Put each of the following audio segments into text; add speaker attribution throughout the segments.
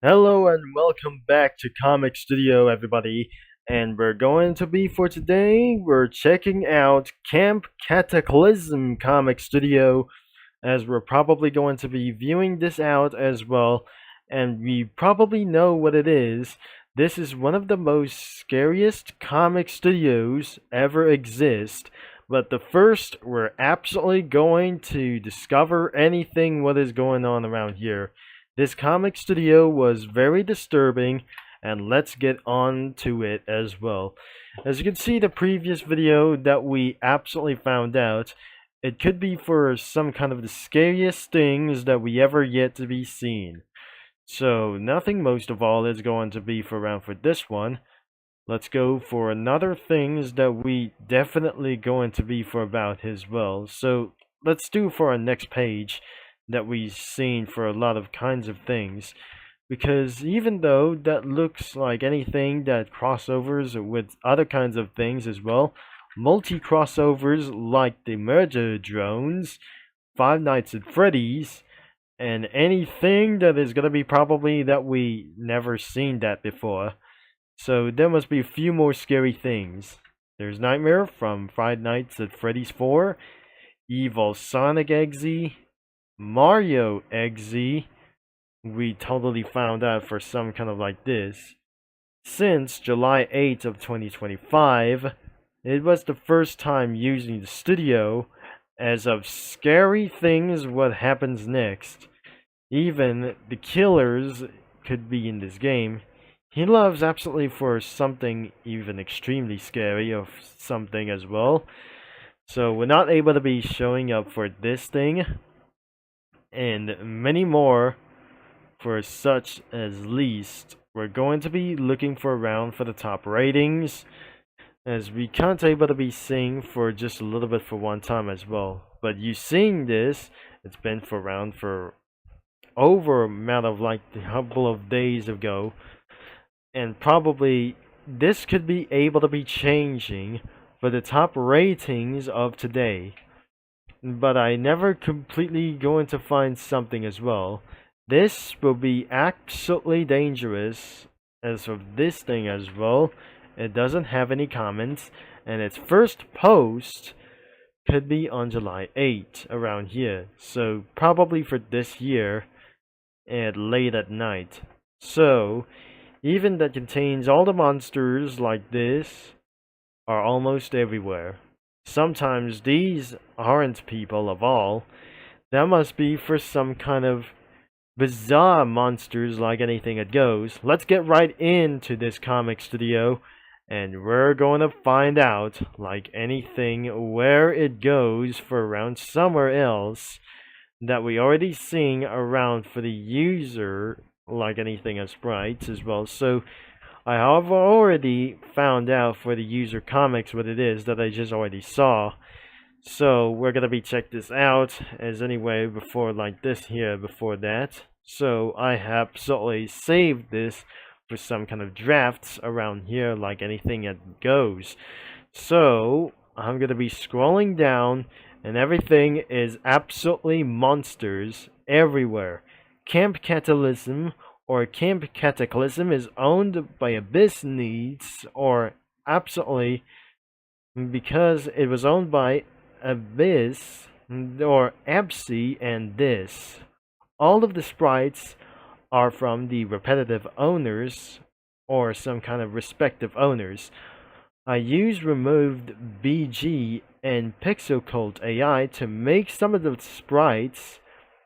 Speaker 1: Hello and welcome back to Comic Studio, everybody. And we're going to be for today, we're checking out Camp Cataclysm Comic Studio, as we're probably going to be viewing this out as well. And we probably know what it is. This is one of the most scariest comic studios ever exist. But the first, we're absolutely going to discover anything what is going on around here. This comic studio was very disturbing, and let's get on to it as well. As you can see, the previous video that we absolutely found out, it could be for some kind of the scariest things that we ever yet to be seen. So nothing most of all is going to be for around for this one. Let's go for another things that we definitely going to be for about as well. So let's do for our next page that we've seen for a lot of kinds of things, because even though that looks like anything that crossovers with other kinds of things as well, multi crossovers like the merger drones, Five Nights at Freddy's, and anything that is gonna be probably that we never seen that before. So there must be a few more scary things. There's Nightmare from Five Nights at Freddy's 4, Evil Sonic XZ, Mario XZ, we totally found out for some kind of like this. Since July 8th of 2025, it was the first time using the studio as of scary things what happens next. Even the killers could be in this game. He loves absolutely for something even extremely scary or something as well. So we're not able to be showing up for this thing and many more for such as least. We're going to be looking for around for the top ratings, as we can't able to be seeing for just a little bit for one time as well. But you seeing this, it's been for around for over a matter of like a couple of days ago, and probably this could be able to be changing for the top ratings of today. But I never completely going to find something as well. This will be absolutely dangerous as of this thing as well. It doesn't have any comments, and its first post could be on July 8th around here. So probably for this year and late at night. So even that contains all the monsters like this are almost everywhere. Sometimes these aren't people of all. That must be for some kind of bizarre monsters like anything that goes. Let's get right into this comic studio, and we're going to find out, like anything, where it goes for around somewhere else that we already seen around for the user, like anything as sprites as well. So I have already found out for the user comics what it is that I just already saw. So we're gonna be check this out as anyway before like this here before that. So I have absolutely saved this for some kind of drafts around here like anything that goes. So I'm gonna be scrolling down and everything is absolutely monsters everywhere. Camp Catalysm or Camp Cataclysm is owned by Abyss Needs, or absolutely because it was owned by Abyss or Absi and this. All of the sprites are from the repetitive owners or some kind of respective owners. I used removed BG and Pixel Cult AI to make some of the sprites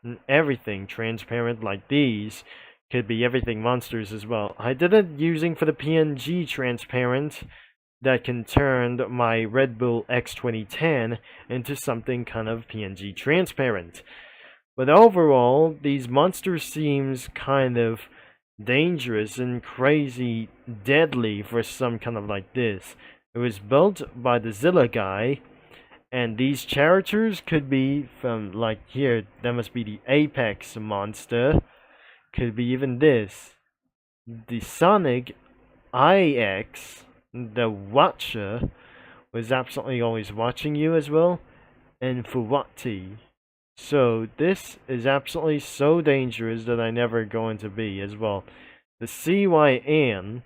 Speaker 1: and everything transparent like these. Could be everything monsters as well. I did it using for the PNG transparent that can turn my Red Bull X2010 into something kind of PNG transparent. But overall, these monsters seems kind of dangerous and crazy deadly for some kind of like this. It was built by the Zilla guy, and these characters could be from like here, that must be the Apex monster, could be even this. The Sonic IX, the Watcher, was absolutely always watching you as well, and Fuwati. So this is absolutely so dangerous that I never going to be as well. The CYN,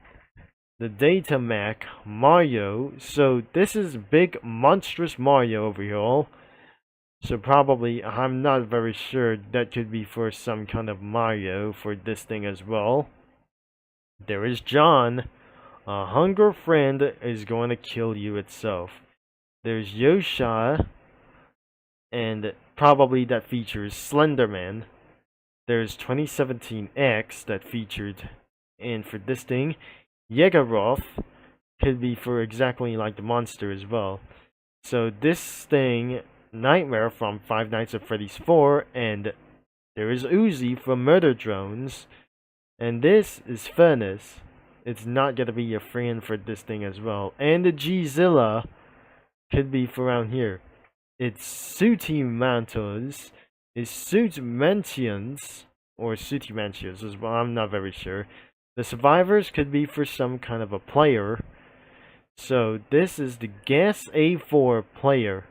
Speaker 1: the Data Mac, Mario. So this is big monstrous Mario over here. All. So probably, I'm not very sure, that could be for some kind of Mario for this thing as well. There is John. A hunger friend is going to kill you itself. There's Yosha, and probably that features Slenderman. There's 2017X that featured, and for this thing, Yegaroth could be for exactly like the monster as well. So this thing, Nightmare from Five Nights at Freddy's 4, and there is Uzi from Murder Drones, and this is Furnace. It's not gonna be a friend for this thing as well. And the Gzilla could be for around here. It's Sooty Mantos, it's Suit Mantions, or Sooty Mantions as well, I'm not very sure. The survivors could be for some kind of a player. So this is the Gas A4 player.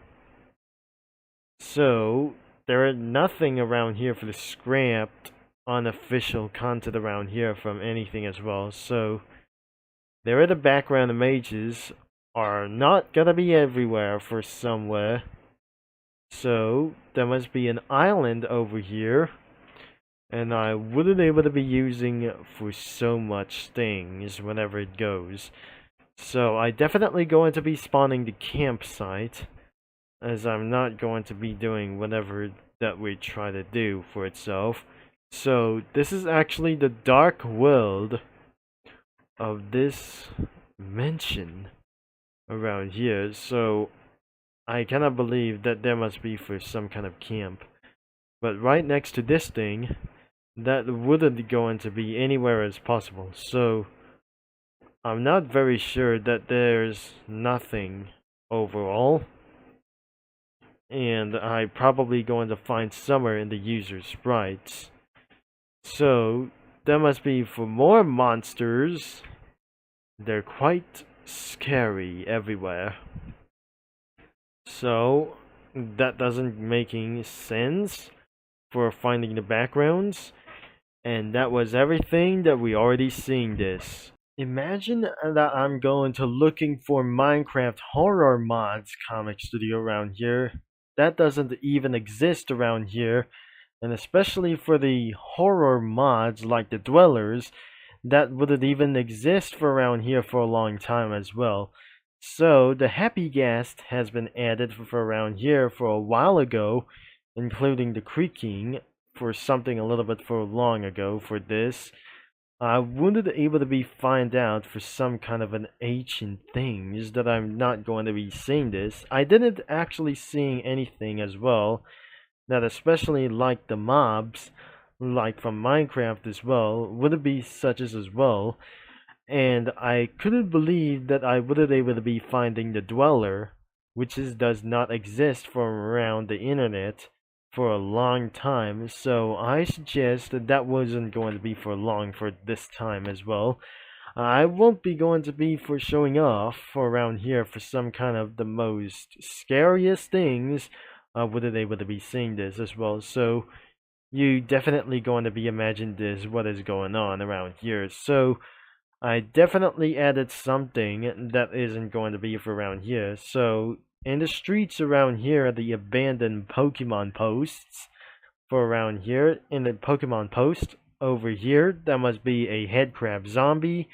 Speaker 1: So there is nothing around here for the scrapped unofficial content around here from anything as well. So there are the background images are not gonna be everywhere for somewhere. So there must be an island over here, and I wouldn't able to be using for so much things whenever it goes. So I definitely going to be spawning the campsite, as I'm not going to be doing whatever that we try to do for itself. So this is actually the dark world of this mansion around here. So I cannot believe that there must be for some kind of camp. But right next to this thing, that wouldn't going to be anywhere as possible. So I'm not very sure that there's nothing overall. And I probably going to find somewhere in the user sprites. So there must be for more monsters. They're quite scary everywhere. So that doesn't making sense for finding the backgrounds. And that was everything that we already seen this. Imagine that I'm going to looking for Minecraft horror mods comic studio around here. That doesn't even exist around here. And especially for the horror mods like the Dwellers, that wouldn't even exist for around here for a long time as well. So the Happy Guest has been added for around here for a while ago, including the creaking for something a little bit for long ago for this. I wouldn't able to be find out for some kind of an ancient things that I'm not going to be seeing this. I didn't actually seeing anything as well that especially like the mobs, like from Minecraft as well, would be such as well. And I couldn't believe that I wouldn't able to be finding the Dweller, which does not exist from around the internet for a long time. So I suggest that that wasn't going to be for long for this time as well. I won't be going to be for showing off for around here for some kind of the most scariest things. I wouldn't able to be seeing this as well. So you definitely going to be imagine this what is going on around here. So I definitely added something that isn't going to be for around here. So in the streets around here, the abandoned Pokemon posts for around here. In the Pokemon post over here, that must be a headcrab zombie,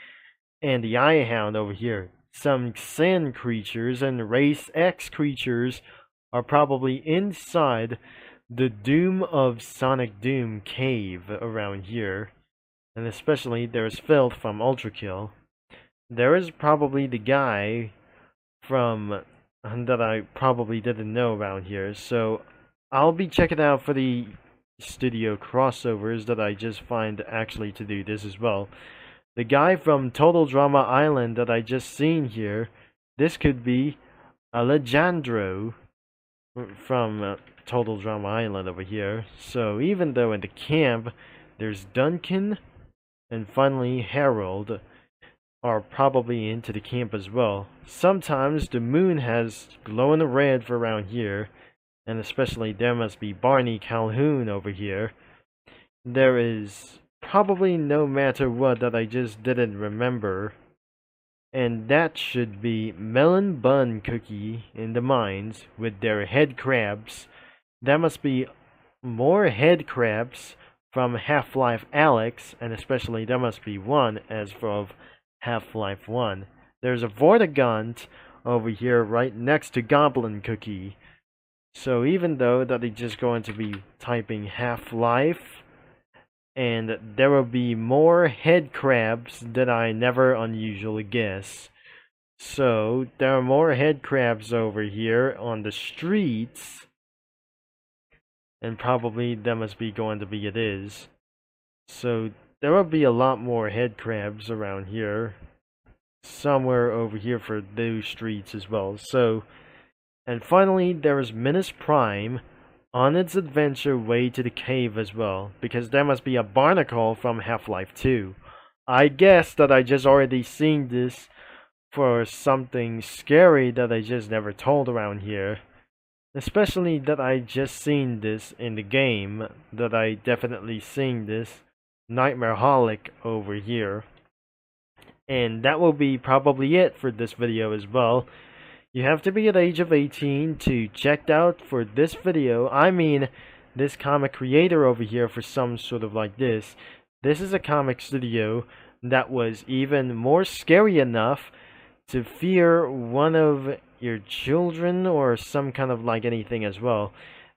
Speaker 1: and the Eye Hound over here. Some sand creatures and race X creatures are probably inside the Doom of Sonic Doom cave around here. And especially there's Filth from Ultra Kill. There is probably the guy from that I probably didn't know around here. So I'll be checking out for the studio crossovers that I just find actually to do this as well. The guy from Total Drama Island that I just seen here, this could be Alejandro from Total Drama Island over here. So even though in the camp there's Duncan and finally Harold are probably into the camp as well. Sometimes the moon has glowing red for around here, and especially there must be Barney Calhoun over here. There is probably no matter what that I just didn't remember, and that should be Melon Bun Cookie in the mines with their head crabs. There must be more head crabs from Half-Life Alyx, and especially there must be one as of Half-Life 1. There's a Vortigaunt over here right next to Goblin Cookie. So even though that they're just going to be typing Half-Life, and there will be more head crabs that I never unusually guess. So there are more head crabs over here on the streets, and probably that must be going to be it is. So there will be a lot more head crabs around here, somewhere over here for those streets as well. So, and finally there is Menace Prime on its adventure way to the cave as well, because there must be a barnacle from Half-Life 2. I guess that I just already seen this for something scary that I just never told around here. Especially that I just seen this in the game, that I definitely seen this Nightmareholic over here. And that will be probably it for this video as well. You have to be at the age of 18 to check out for this video. I mean, this comic creator over here for some sort of like this. This is a comic studio that was even more scary enough to fear one of your children or some kind of like anything as well.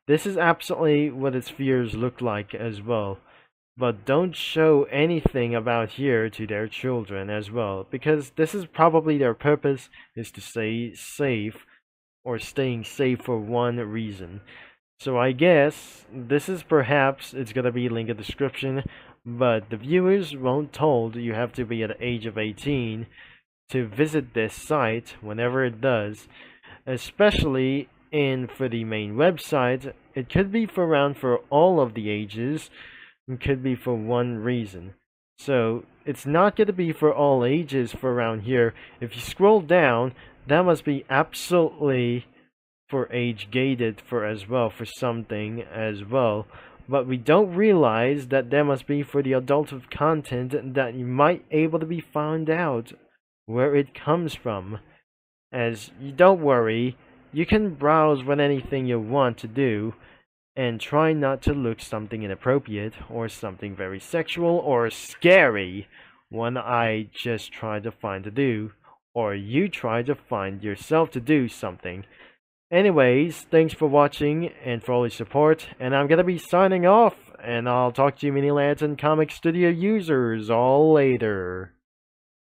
Speaker 1: This is absolutely what its fears look like as well. But don't show anything about here to their children as well, because this is probably their purpose, is to stay safe, or staying safe for one reason. So I guess this is perhaps, it's gonna be linked in the description, but the viewers won't told you have to be at the age of 18 to visit this site whenever it does, especially for the main website. It could be for around for all of the ages. It could be for one reason. So it's not going to be for all ages for around here. If you scroll down, that must be absolutely for age gated for as well, for something as well. But we don't realize that there must be for the adultive content that you might able to be found out where it comes from. As you don't worry, you can browse with anything you want to do, and try not to look something inappropriate or something very sexual or scary when I just try to find to do, or you try to find yourself to do something. Anyways, thanks for watching and for all your support, and I'm gonna be signing off, and I'll talk to you mini lads and comic studio users all later.